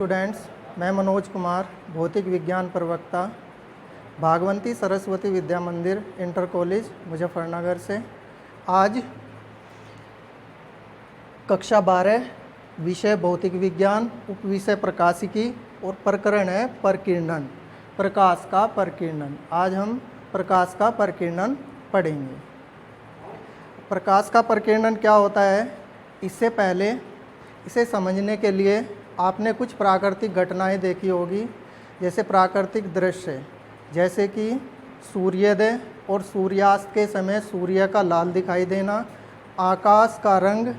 Students, मैं मनोज कुमार, भौतिक विज्ञान प्रवक्ता, भागवंती सरस्वती विद्या मंदिर इंटर कॉलेज मुजफ्फरनगर से। आज कक्षा 12 विषय भौतिक विज्ञान, उपविषय प्रकाशिकी और प्रकरण है परकीर्णन, प्रकाश का परकीर्णन। आज हम प्रकाश का परकीर्णन पढ़ेंगे। प्रकाश का परकीर्णन क्या होता है, इससे पहले इसे समझने के लिए आपने कुछ प्राकृतिक घटनाएं देखी होगी, जैसे प्राकृतिक दृश्य, जैसे कि सूर्योदय और सूर्यास्त के समय सूर्य का लाल दिखाई देना, आकाश का रंग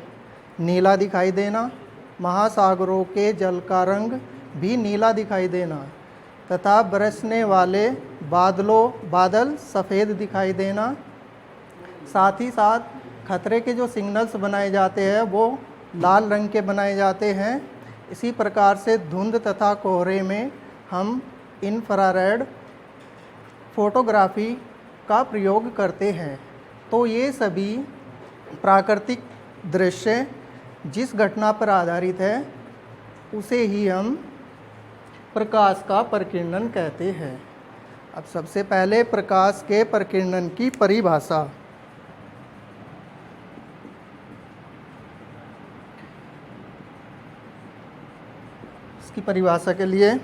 नीला दिखाई देना, महासागरों के जल का रंग भी नीला दिखाई देना तथा बरसने वाले बादल सफ़ेद दिखाई देना। साथ ही साथ खतरे के जो सिग्नल्स बनाए जाते हैं वो लाल रंग के बनाए जाते हैं। इसी प्रकार से धुंध तथा कोहरे में हम इंफ्रारेड फोटोग्राफी का प्रयोग करते हैं। तो ये सभी प्राकृतिक दृश्य जिस घटना पर आधारित है उसे ही हम प्रकाश का परकीर्णन कहते हैं। अब सबसे पहले प्रकाश के परकीर्णन की परिभाषा। इसकी परिभाषा के लिए,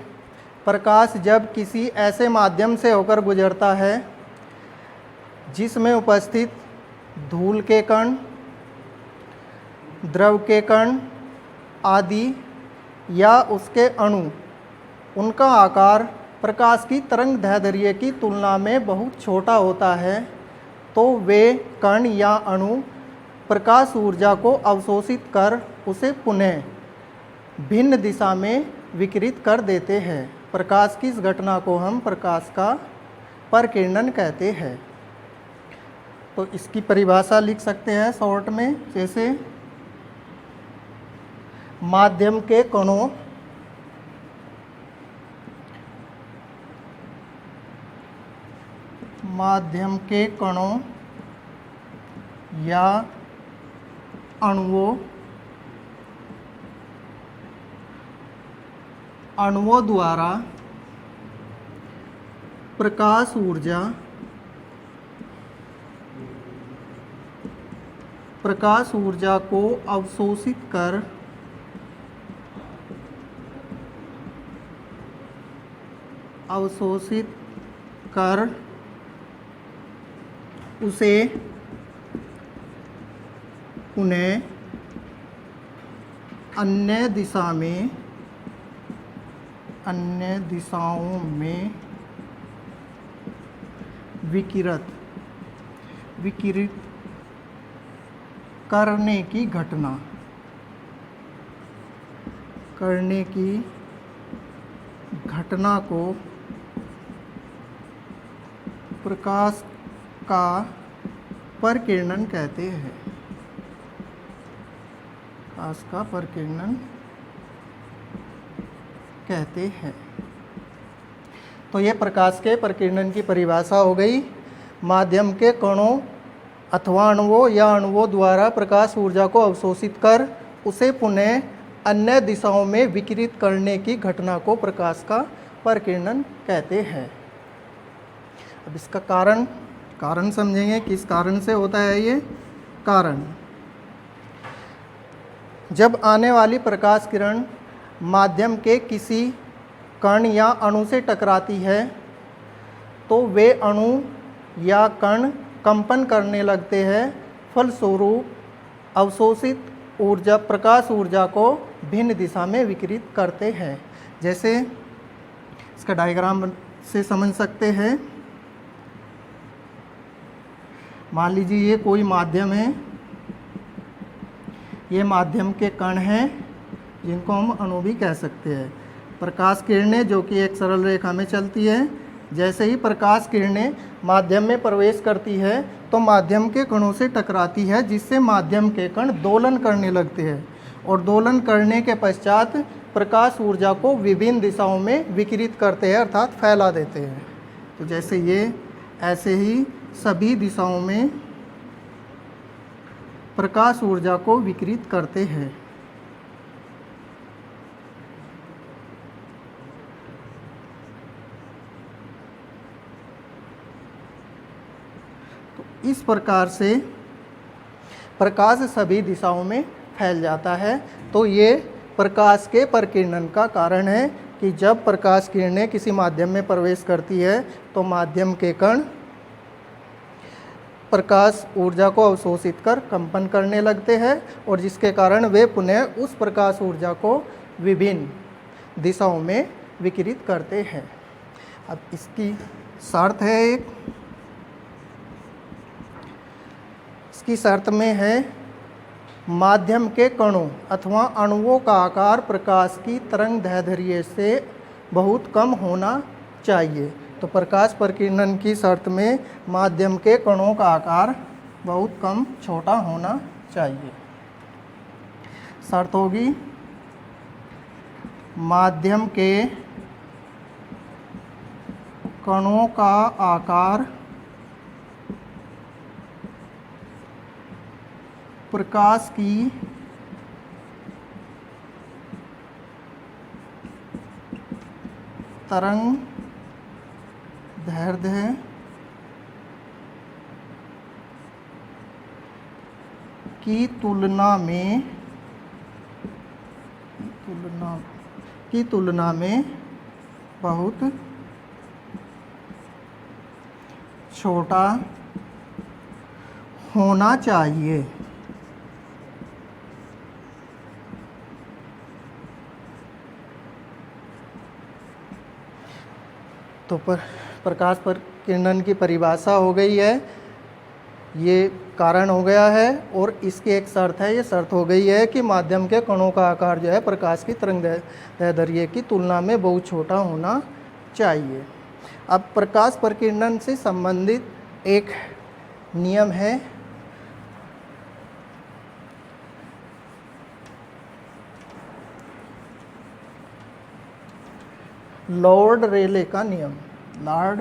प्रकाश जब किसी ऐसे माध्यम से होकर गुजरता है जिसमें उपस्थित धूल के कण, द्रव के कण आदि या उसके अणु, उनका आकार प्रकाश की तरंगदैर्ध्य की तुलना में बहुत छोटा होता है, तो वे कण या अणु प्रकाश ऊर्जा को अवशोषित कर उसे पुनः भिन्न दिशा में विकिरित कर देते हैं। प्रकाश की इस घटना को हम प्रकाश का परकीर्णन कहते हैं। तो इसकी परिभाषा लिख सकते हैं शॉर्ट में, जैसे माध्यम के कणों या अणुओं द्वारा प्रकाश ऊर्जा को अवशोषित कर उसे पुनः अन्य दिशाओं में विकिरित करने की घटना को प्रकाश का परकीर्णन कहते हैं। प्रकाश का परकीर्णन कहते हैं। तो ये प्रकाश के परकीर्णन की परिभाषा हो गई। माध्यम के कणों अथवा अणुओं या अणुओं द्वारा प्रकाश ऊर्जा को अवशोषित कर उसे पुनः अन्य दिशाओं में विकिरित करने की घटना को प्रकाश का परकीर्णन कहते हैं। अब इसका कारण समझेंगे, किस कारण से होता है ये कारण। जब आने वाली प्रकाश किरण माध्यम के किसी कण या अणु से टकराती है तो वे अणु या कण कंपन करने लगते हैं, फलस्वरूप अवशोषित प्रकाश ऊर्जा को भिन्न दिशा में विकिरित करते हैं। जैसे इसका डायग्राम से समझ सकते हैं। मान लीजिए ये कोई माध्यम है, ये माध्यम के कण हैं जिनको हम अणु भी कह सकते हैं। प्रकाश किरणें जो कि एक सरल रेखा में चलती है, जैसे ही प्रकाश किरणें माध्यम में प्रवेश करती है तो माध्यम के कणों से टकराती है, जिससे माध्यम के कण दोलन करने लगते हैं और दोलन करने के पश्चात प्रकाश ऊर्जा को विभिन्न दिशाओं में विकिरित करते हैं, अर्थात फैला देते हैं। तो जैसे ये, ऐसे ही सभी दिशाओं में प्रकाश ऊर्जा को विकिरित करते हैं। इस प्रकार से प्रकाश सभी दिशाओं में फैल जाता है। तो ये प्रकाश के प्रकीर्णन का कारण है कि जब प्रकाश किरणें किसी माध्यम में प्रवेश करती है तो माध्यम के कण प्रकाश ऊर्जा को अवशोषित कर कंपन करने लगते हैं और जिसके कारण वे पुनः उस प्रकाश ऊर्जा को विभिन्न दिशाओं में विकिरित करते हैं। अब इसकी शर्त है इसकी शर्त में है माध्यम के कणों अथवा अणुओं का आकार प्रकाश की तरंग दैर्ध्य से बहुत कम होना चाहिए। तो प्रकाश प्रकीर्णन की शर्त में माध्यम के कणों का आकार बहुत कम छोटा होना चाहिए। शर्त होगी माध्यम के कणों का आकार प्रकाश की तरंग दैर्ध्य की तुलना में बहुत छोटा होना चाहिए। तो प्रकाश प्रकीर्णन की परिभाषा हो गई है, ये कारण हो गया है और इसकी एक शर्त है, ये शर्त हो गई है कि माध्यम के कणों का आकार जो है प्रकाश की तरंग दैर्ध्य की तुलना में बहुत छोटा होना चाहिए। अब प्रकाश प्रकीर्णन से संबंधित एक नियम है लॉर्ड रेले का नियम। लॉर्ड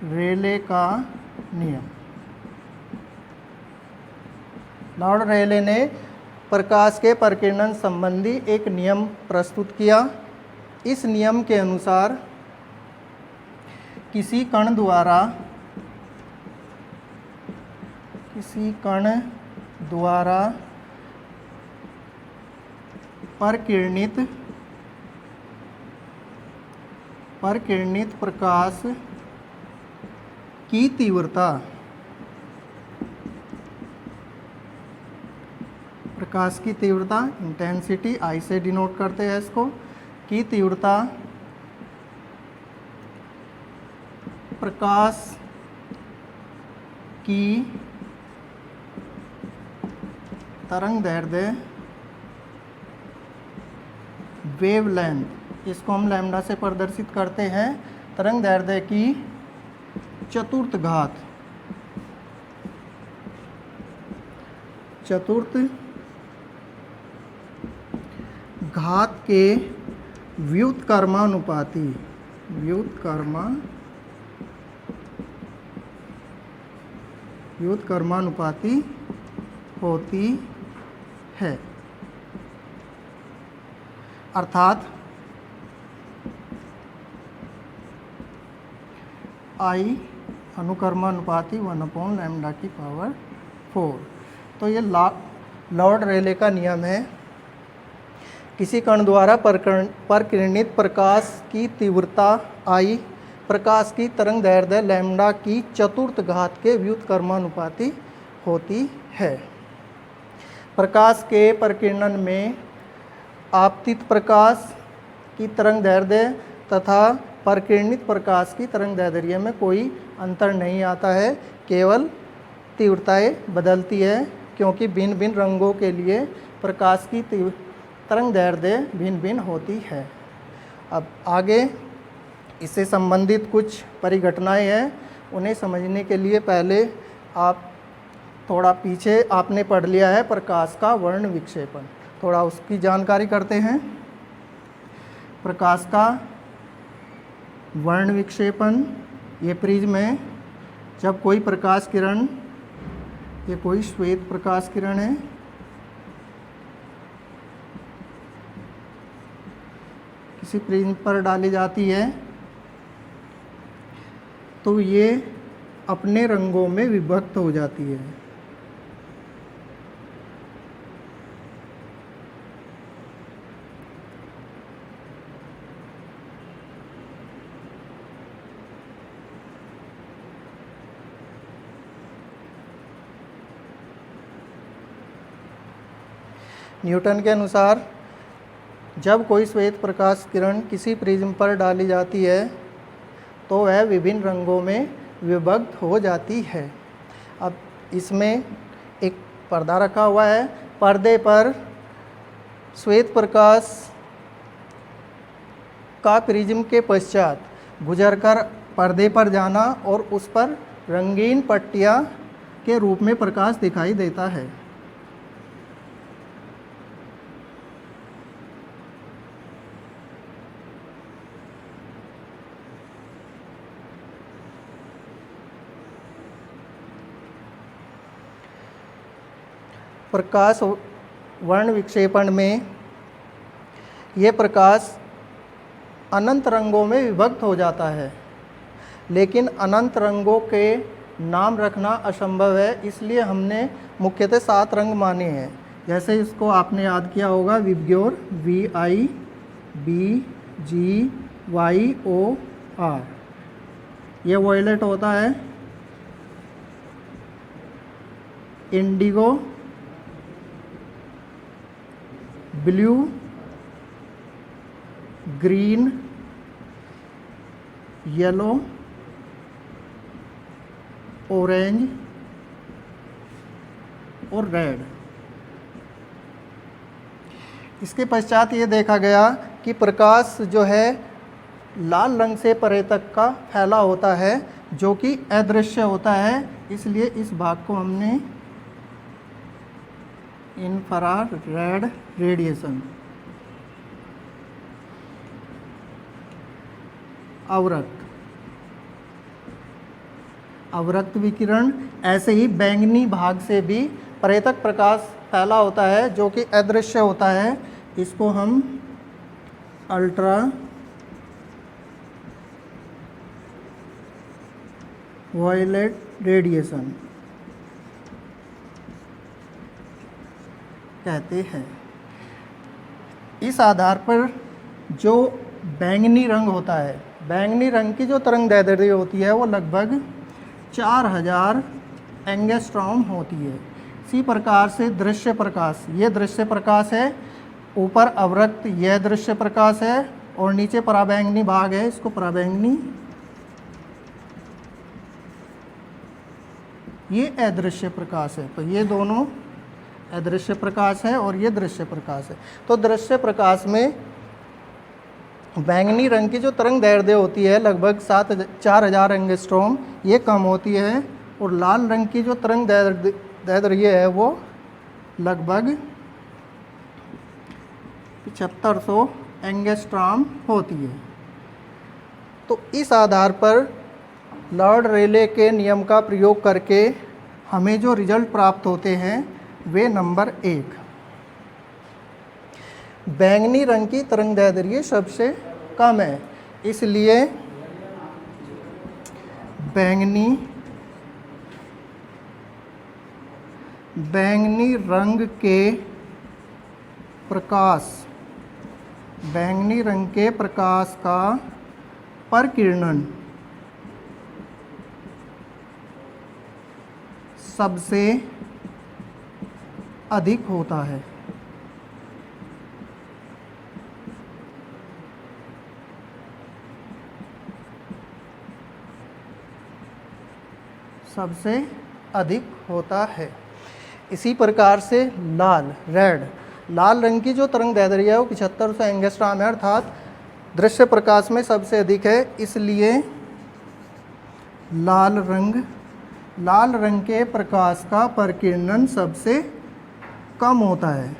रेले का नियम। लॉर्ड रेले ने प्रकाश के प्रकीर्णन संबंधी एक नियम प्रस्तुत किया। इस नियम के अनुसार किसी कण द्वारा प्रकीर्णित प्रकाश की तीव्रता, प्रकाश की तीव्रता इंटेंसिटी आई से डिनोट करते हैं इसको, की तीव्रता प्रकाश की तरंग दैर्ध्य वेवलेंथ, इसको हम लैम्डा से प्रदर्शित करते हैं, तरंग दैर्ध्य की चतुर्थ घात के व्युत्क्रमानुपाती होती है। अर्थात आई अनुक्रमानुपाती 1/λ4। तो ये लॉर्ड रेले का नियम है। किसी कण द्वारा प्रकीर्णित प्रकाश की तीव्रता आई प्रकाश की तरंग दैर्ध्य लैम्डा की चतुर्थ घात के व्युत्क्रमानुपाती होती है। प्रकाश के प्रकीर्णन में आपतित प्रकाश की तरंग दैर्ध्य तथा प्रकीर्णित प्रकाश की तरंग दैर्ध्य में कोई अंतर नहीं आता है, केवल तीव्रताएं बदलती है, क्योंकि भिन्न भिन्न रंगों के लिए प्रकाश की तरंग दैर्ध्य भिन्न भिन्न होती है। अब आगे इससे संबंधित कुछ परिघटनाएं हैं, उन्हें समझने के लिए पहले आप थोड़ा पीछे आपने पढ़ लिया है प्रकाश का वर्ण विक्षेपण, थोड़ा उसकी जानकारी करते हैं। प्रकाश का वर्ण विक्षेपण, ये प्रिज्म है, जब कोई प्रकाश किरण, ये कोई श्वेत प्रकाश किरण है, किसी प्रिज्म पर डाली जाती है तो ये अपने रंगों में विभक्त हो जाती है। न्यूटन के अनुसार जब कोई श्वेत प्रकाश किरण किसी प्रिज्म पर डाली जाती है तो वह विभिन्न रंगों में विभक्त हो जाती है। अब इसमें एक पर्दा रखा हुआ है, पर्दे पर श्वेत प्रकाश का प्रिज्म के पश्चात गुजरकर पर्दे पर जाना और उस पर रंगीन पट्टियाँ के रूप में प्रकाश दिखाई देता है। प्रकाश वर्ण विक्षेपण में ये प्रकाश अनंत रंगों में विभक्त हो जाता है, लेकिन अनंत रंगों के नाम रखना असंभव है, इसलिए हमने मुख्यतः 7 रंग माने हैं। जैसे इसको आपने याद किया होगा, विबग्योर VIBGYOR, ये वॉयलेट होता है, Indigo, blue, green, yellow, orange और रेड। इसके पश्चात ये देखा गया कि प्रकाश जो है लाल रंग से परे तक का फैला होता है, जो कि अदृश्य होता है, इसलिए इस भाग को हमने इंफ्रारेड रेडिएशन, अवरक्त विकिरण। ऐसे ही बैंगनी भाग से भी परे तक प्रकाश फैला होता है, जो कि अदृश्य होता है, इसको हम अल्ट्रा वायलेट रेडिएशन कहते हैं। इस आधार पर जो बैंगनी रंग होता है, बैंगनी रंग की जो तरंग दैर्ध्य होती है वो लगभग 4000 एंगस्ट्रॉम होती है। इसी प्रकार से दृश्य प्रकाश, ये दृश्य प्रकाश है, ऊपर अवरक्त यह दृश्य प्रकाश है और नीचे पराबैंगनी भाग है, इसको पराबैंगनी, ये अदृश्य प्रकाश है। तो ये दोनों अदृश्य प्रकाश है और ये दृश्य प्रकाश है। तो दृश्य प्रकाश में बैंगनी रंग की जो तरंग दैर्ध्य होती है लगभग 4000 एंगस्ट्रॉम, ये कम होती है, और लाल रंग की जो तरंग दैर्ध्य है वो लगभग 7500 एंगस्ट्रॉम होती है। तो इस आधार पर लॉर्ड रेले के नियम का प्रयोग करके हमें जो रिजल्ट प्राप्त होते हैं वे नंबर 1, बैंगनी रंग की तरंग दैर्ध्य सबसे कम है, इसलिए बैंगनी रंग के प्रकाश का परकिरणन सबसे अधिक होता है। सबसे अधिक होता है। इसी प्रकार से लाल रंग की जो तरंग दैर्ध्य है वो 7500 एंगस्ट्रॉम है, अर्थात दृश्य प्रकाश में सबसे अधिक है, इसलिए लाल रंग के प्रकाश का परकिरणन सबसे कम होता है।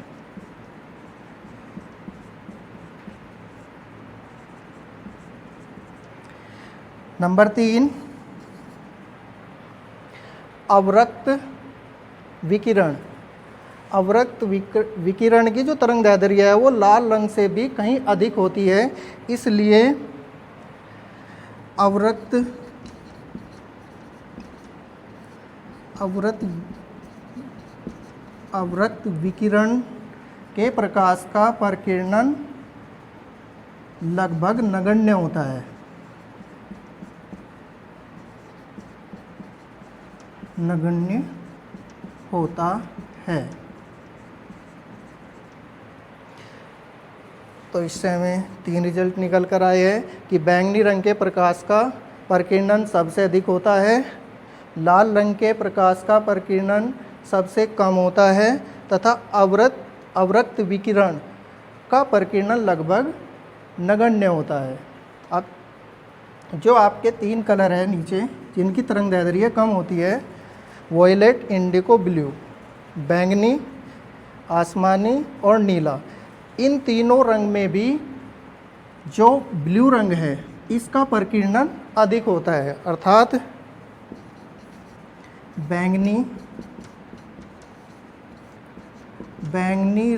नंबर 3, अवरक्त विकिरण। अवरक्त विकिरण की जो तरंग दैर्ध्य है वो लाल रंग से भी कहीं अधिक होती है, इसलिए अवरक्त अवरक्त विकिरण के प्रकाश का परिकिरणन लगभग नगण्य होता है। नगण्य होता है। तो इससे हमें 3 रिजल्ट निकल कर आए हैं कि बैंगनी रंग के प्रकाश का परिकिरणन सबसे अधिक होता है, लाल रंग के प्रकाश का परिकिरणन सबसे कम होता है तथा अवरक्त विकिरण का परिकिरणन लगभग नगण्य होता है। अब जो आपके 3 कलर है नीचे जिनकी तरंगदैर्ध्य कम होती है, वॉयलेट, इंडिको, ब्लू, बैंगनी, आसमानी और नीला, इन तीनों रंग में भी जो ब्लू रंग है इसका परिकिरणन अधिक होता है, अर्थात बैंगनी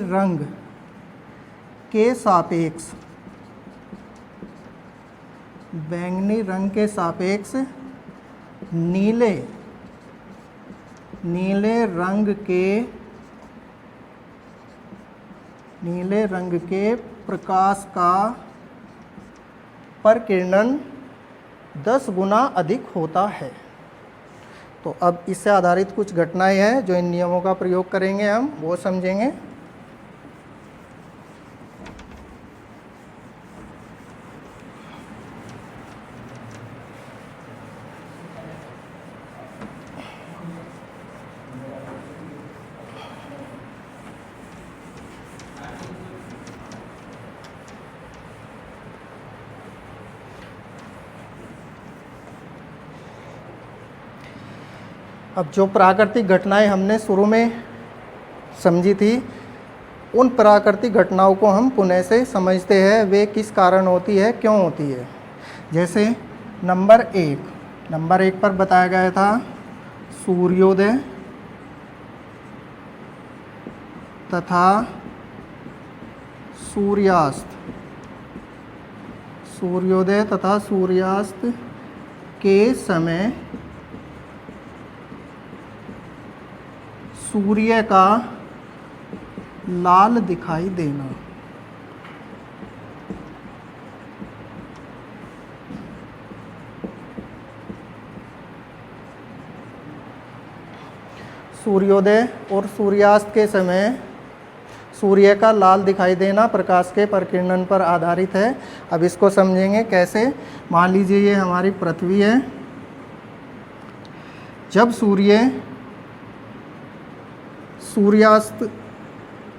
रंग के सापेक्ष नीले रंग के प्रकाश का परिकिरणन 10 गुना अधिक होता है। तो अब इससे आधारित कुछ घटनाएं हैं जो इन नियमों का प्रयोग करेंगे, हम वो समझेंगे। अब जो प्राकृतिक घटनाएं हमने शुरू में समझी थी, उन प्राकृतिक घटनाओं को हम पुनः से समझते हैं, वे किस कारण होती है, क्यों होती है। जैसे नंबर 1 पर बताया गया था सूर्योदय तथा सूर्यास्त के समय सूर्य का लाल दिखाई देना। सूर्योदय और सूर्यास्त के समय सूर्य का लाल दिखाई देना प्रकाश के परिकिरणन पर आधारित है। अब इसको समझेंगे कैसे। मान लीजिए ये हमारी पृथ्वी है। जब सूर्यास्त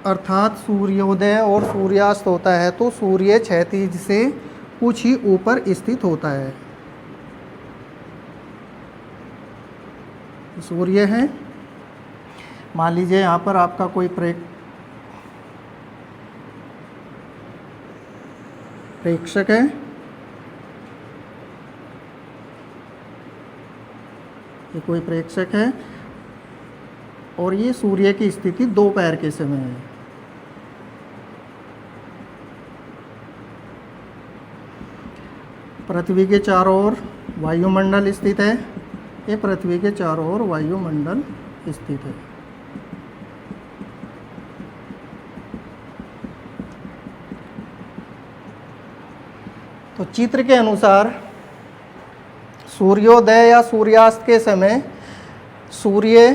अर्थात सूर्योदय और सूर्यास्त होता है तो सूर्य क्षैतिज से कुछ ही ऊपर स्थित होता है। सूर्य है, मान लीजिए यहाँ पर आपका कोई प्रेक्षक है। ये कोई प्रेक्षक है और ये सूर्य की स्थिति दोपहर के समय है। पृथ्वी के चारों ओर वायुमंडल स्थित है। ये पृथ्वी के चारों ओर वायुमंडल स्थित है। तो चित्र के अनुसार सूर्योदय या सूर्यास्त के समय सूर्य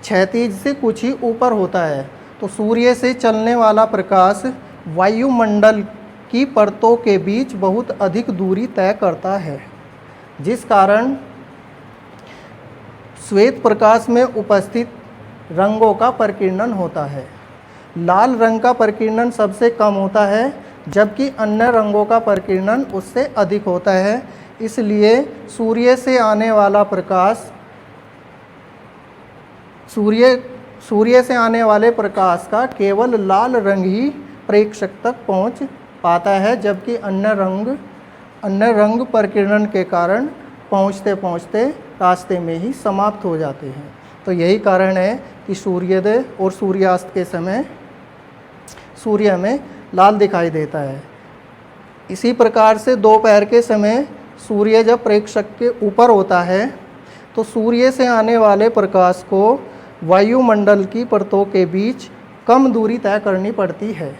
क्षैतिज से कुछ ही ऊपर होता है, तो सूर्य से चलने वाला प्रकाश वायुमंडल की परतों के बीच बहुत अधिक दूरी तय करता है, जिस कारण श्वेत प्रकाश में उपस्थित रंगों का परिकिरणन होता है। लाल रंग का परिकिरणन सबसे कम होता है, जबकि अन्य रंगों का परिकिरणन उससे अधिक होता है। इसलिए सूर्य से आने वाला प्रकाश सूर्य से आने वाले प्रकाश का केवल लाल रंग ही प्रेक्षक तक पहुंच पाता है, जबकि अन्य रंग परिकिरणन के कारण पहुंचते पहुंचते रास्ते में ही समाप्त हो जाते हैं। तो यही कारण है कि सूर्योदय और सूर्यास्त के समय सूर्य हमें लाल दिखाई देता है। इसी प्रकार से दोपहर के समय सूर्य जब प्रेक्षक के ऊपर होता है तो तो सूर्य से आने वाले प्रकाश को वायुमंडल की परतों के बीच कम दूरी तय करनी पड़ती है,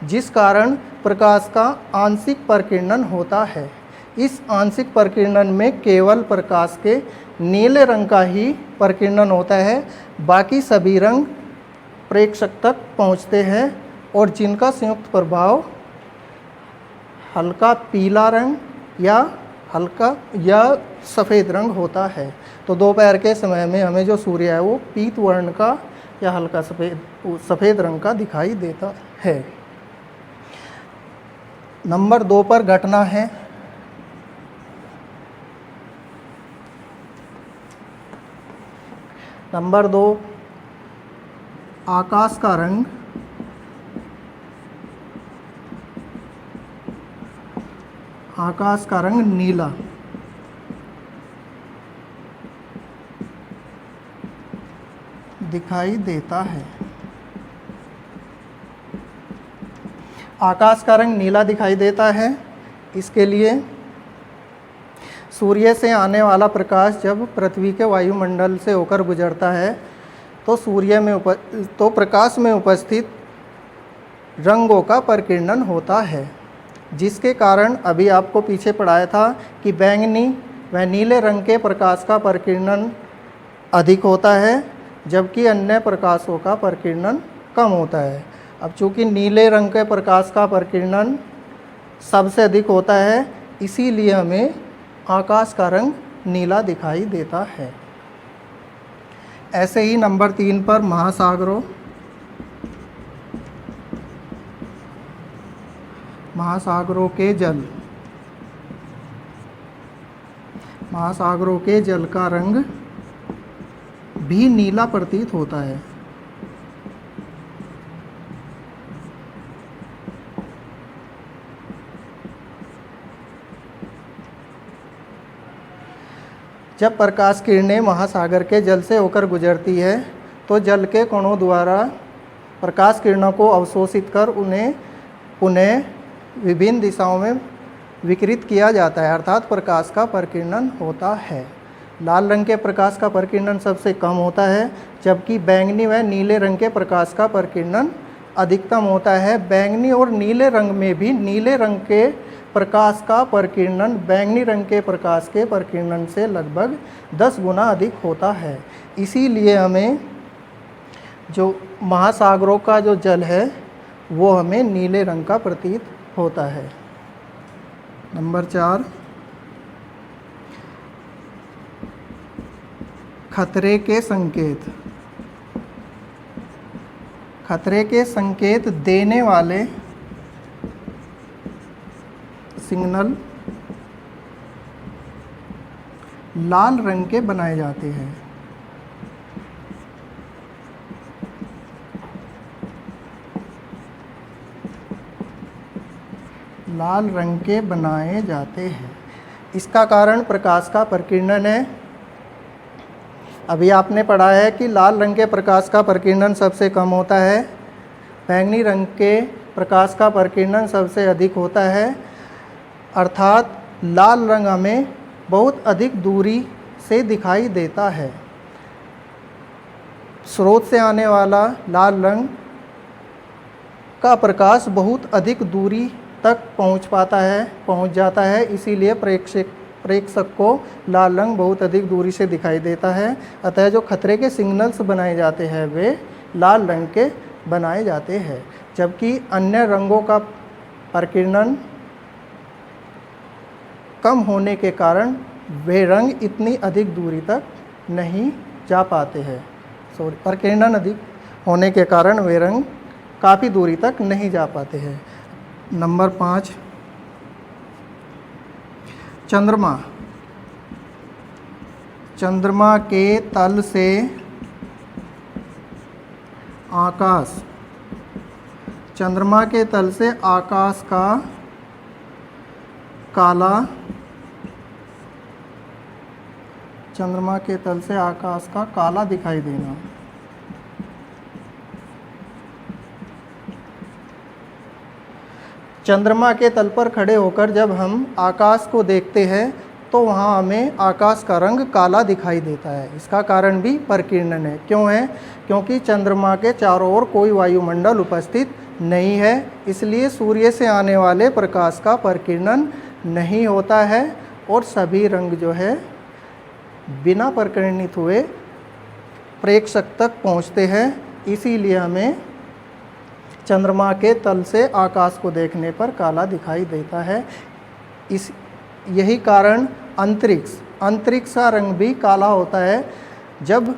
जिस कारण प्रकाश का आंशिक प्रकीर्णन होता है। इस आंशिक प्रकीर्णन में केवल प्रकाश के नीले रंग का ही प्रकीर्णन होता है, बाकी सभी रंग प्रेक्षक तक पहुंचते हैं और जिनका संयुक्त प्रभाव हल्का पीला रंग या हल्का या सफ़ेद रंग होता है। तो दोपहर के समय में हमें जो सूर्य है वो पीत वर्ण का या हल्का सफ़ेद रंग का दिखाई देता है। नंबर 2 पर घटना है। नंबर 2, आकाश का रंग नीला। दिखाई देता है। आकाश का रंग नीला दिखाई देता है। इसके लिए सूर्य से आने वाला प्रकाश जब पृथ्वी के वायुमंडल से होकर गुजरता है तो प्रकाश में उपस्थित रंगों का प्रकीर्णन होता है, जिसके कारण अभी आपको पीछे पढ़ाया था कि बैंगनी व नीले रंग के प्रकाश का प्रकीर्णन अधिक होता है, जबकि अन्य प्रकाशों का प्रकीर्णन कम होता है। अब चूँकि नीले रंग के प्रकाश का प्रकीर्णन सबसे अधिक होता है, इसीलिए हमें आकाश का रंग नीला दिखाई देता है। ऐसे ही नंबर 3 पर महासागरों के जल का रंग भी नीला प्रतीत होता है। जब प्रकाश किरणें महासागर के जल से होकर गुजरती है तो जल के कणों द्वारा प्रकाश किरणों को अवशोषित कर उन्हें पुनः विभिन्न दिशाओं में विकिरित किया जाता है, अर्थात प्रकाश का प्रकीर्णन होता है। लाल रंग के प्रकाश का प्रकीर्णन सबसे कम होता है, जबकि बैंगनी व नीले रंग के प्रकाश का प्रकीर्णन अधिकतम होता है। बैंगनी और नीले रंग में भी नीले रंग के प्रकाश का प्रकीर्णन बैंगनी रंग के प्रकाश के प्रकीर्णन से लगभग 10 गुना अधिक होता है। इसीलिए हमें जो महासागरों का जो जल है वो हमें नीले रंग का प्रतीत होता है। नंबर 4, खतरे के संकेत देने वाले सिग्नल लाल रंग के बनाए जाते हैं। लाल रंग के बनाए जाते हैं। इसका कारण प्रकाश का प्रकीर्णन है। अभी आपने पढ़ा है कि लाल रंग के प्रकाश का प्रकीर्णन सबसे कम होता है, बैंगनी रंग के प्रकाश का प्रकीर्णन सबसे अधिक होता है, अर्थात लाल रंग हमें बहुत अधिक दूरी से दिखाई देता है। स्रोत से आने वाला लाल रंग का प्रकाश बहुत अधिक दूरी तक पहुंच जाता है, इसीलिए प्रेक्षक को लाल रंग बहुत अधिक दूरी से दिखाई देता है। अतः जो खतरे के सिग्नल्स बनाए जाते हैं वे लाल रंग के बनाए जाते हैं, जबकि अन्य रंगों का प्रकीर्णन कम होने के कारण वे रंग इतनी अधिक दूरी तक नहीं जा पाते हैं। प्रकीर्णन अधिक होने के कारण वे रंग काफ़ी दूरी तक नहीं जा पाते हैं। नंबर 5, चंद्रमा के तल से आकाश का काला दिखाई देना। चंद्रमा के तल पर खड़े होकर जब हम आकाश को देखते हैं तो वहाँ हमें आकाश का रंग काला दिखाई देता है। इसका कारण भी परिकिरणन है। क्यों है? क्योंकि चंद्रमा के चारों ओर कोई वायुमंडल उपस्थित नहीं है, इसलिए सूर्य से आने वाले प्रकाश का परिकिरणन नहीं होता है और सभी रंग जो है बिना परिकिरणित हुए प्रेक्षक तक पहुँचते हैं। इसीलिए हमें चंद्रमा के तल से आकाश को देखने पर काला दिखाई देता है। यही कारण अंतरिक्ष का रंग भी काला होता है। जब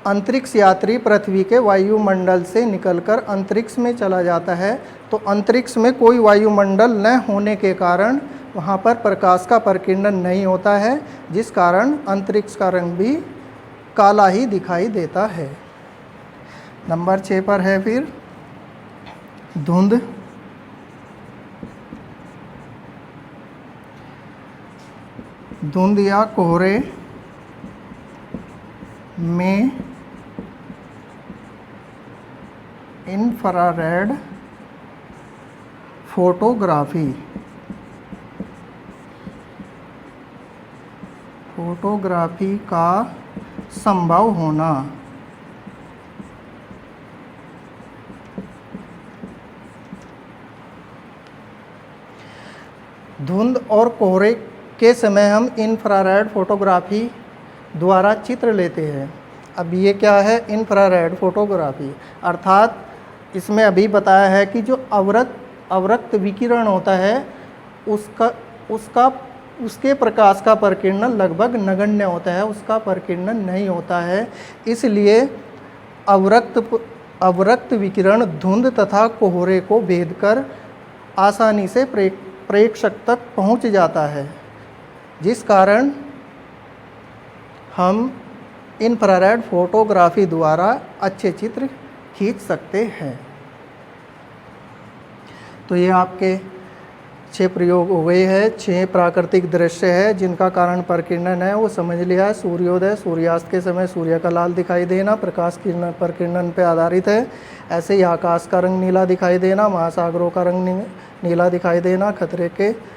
अंतरिक्ष यात्री पृथ्वी के वायुमंडल से निकलकर अंतरिक्ष में चला जाता है तो अंतरिक्ष में कोई वायुमंडल न होने के कारण वहाँ पर प्रकाश का परिकिरणन नहीं होता है, जिस कारण अंतरिक्ष का रंग भी काला ही दिखाई देता है। नंबर 6 पर है फिर धुंध। धुंध या कोहरे में इंफ्रारेड फोटोग्राफी का संभव होना। धुंध और कोहरे के समय हम इंफ्रारेड फोटोग्राफी द्वारा चित्र लेते हैं। अब ये क्या है? इंफ्रारेड फोटोग्राफी, अर्थात इसमें अभी बताया है कि जो अवरक्त विकिरण होता है उसके प्रकाश का परिकिरणन लगभग नगण्य होता है, उसका परिकिरणन नहीं होता है। इसलिए अवरक्त विकिरण धुंध तथा कोहरे को भेद कर आसानी से प्रेक्षक तक पहुंच जाता है, जिस कारण हम इंफ्रारेड फोटोग्राफी द्वारा अच्छे चित्र खींच सकते हैं। तो ये आपके 6 प्रयोग हो गए हैं। 6 प्राकृतिक दृश्य है जिनका कारण परिकिरणन है, वो समझ लिया है। सूर्योदय, सूर्यास्त के समय सूर्य का लाल दिखाई देना प्रकाश किरण परिकिरणन पे आधारित है। ऐसे ही आकाश का रंग नीला दिखाई देना, महासागरों का रंग नीला दिखाई देना, खतरे के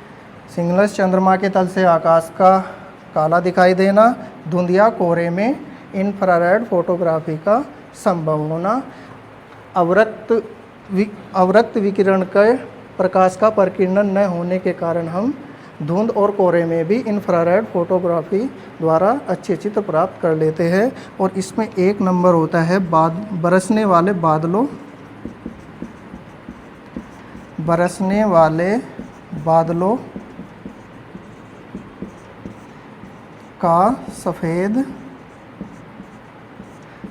सिग्नल्स, चंद्रमा के तल से आकाश का काला दिखाई देना, धुंध या कोहरे में इंफ्रारेड फोटोग्राफी का संभव होना, अवरक्त विकिरण के प्रकाश का परिकिरणन न होने के कारण हम धुंध और कोहरे में भी इंफ्रारेड फोटोग्राफी द्वारा अच्छे चित्र प्राप्त कर लेते हैं। और इसमें 1 नंबर होता है बरसने वाले बादलों का सफ़ेद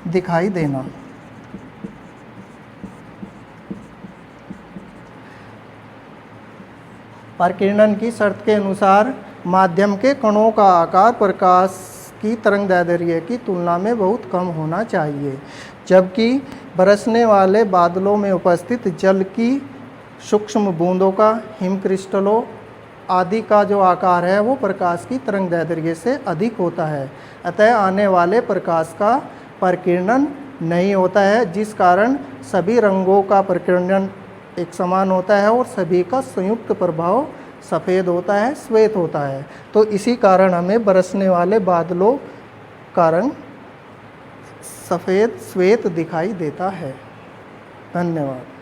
दिखाई देना। परिकिरणन की शर्त के अनुसार माध्यम के कणों का आकार प्रकाश की तरंगदैर्ध्य की तुलना में बहुत कम होना चाहिए, जबकि बरसने वाले बादलों में उपस्थित जल की सूक्ष्म बूंदों का, हिम क्रिस्टलों आदि का जो आकार है वो प्रकाश की तरंगदैर्ध्य से अधिक होता है। अतः आने वाले प्रकाश का परिकिरणन नहीं होता है, जिस कारण सभी रंगों का परिकिरणन एक समान होता है और सभी का संयुक्त प्रभाव सफ़ेद होता है, श्वेत होता है। तो इसी कारण हमें बरसने वाले बादलों का रंग सफ़ेद श्वेत दिखाई देता है। धन्यवाद।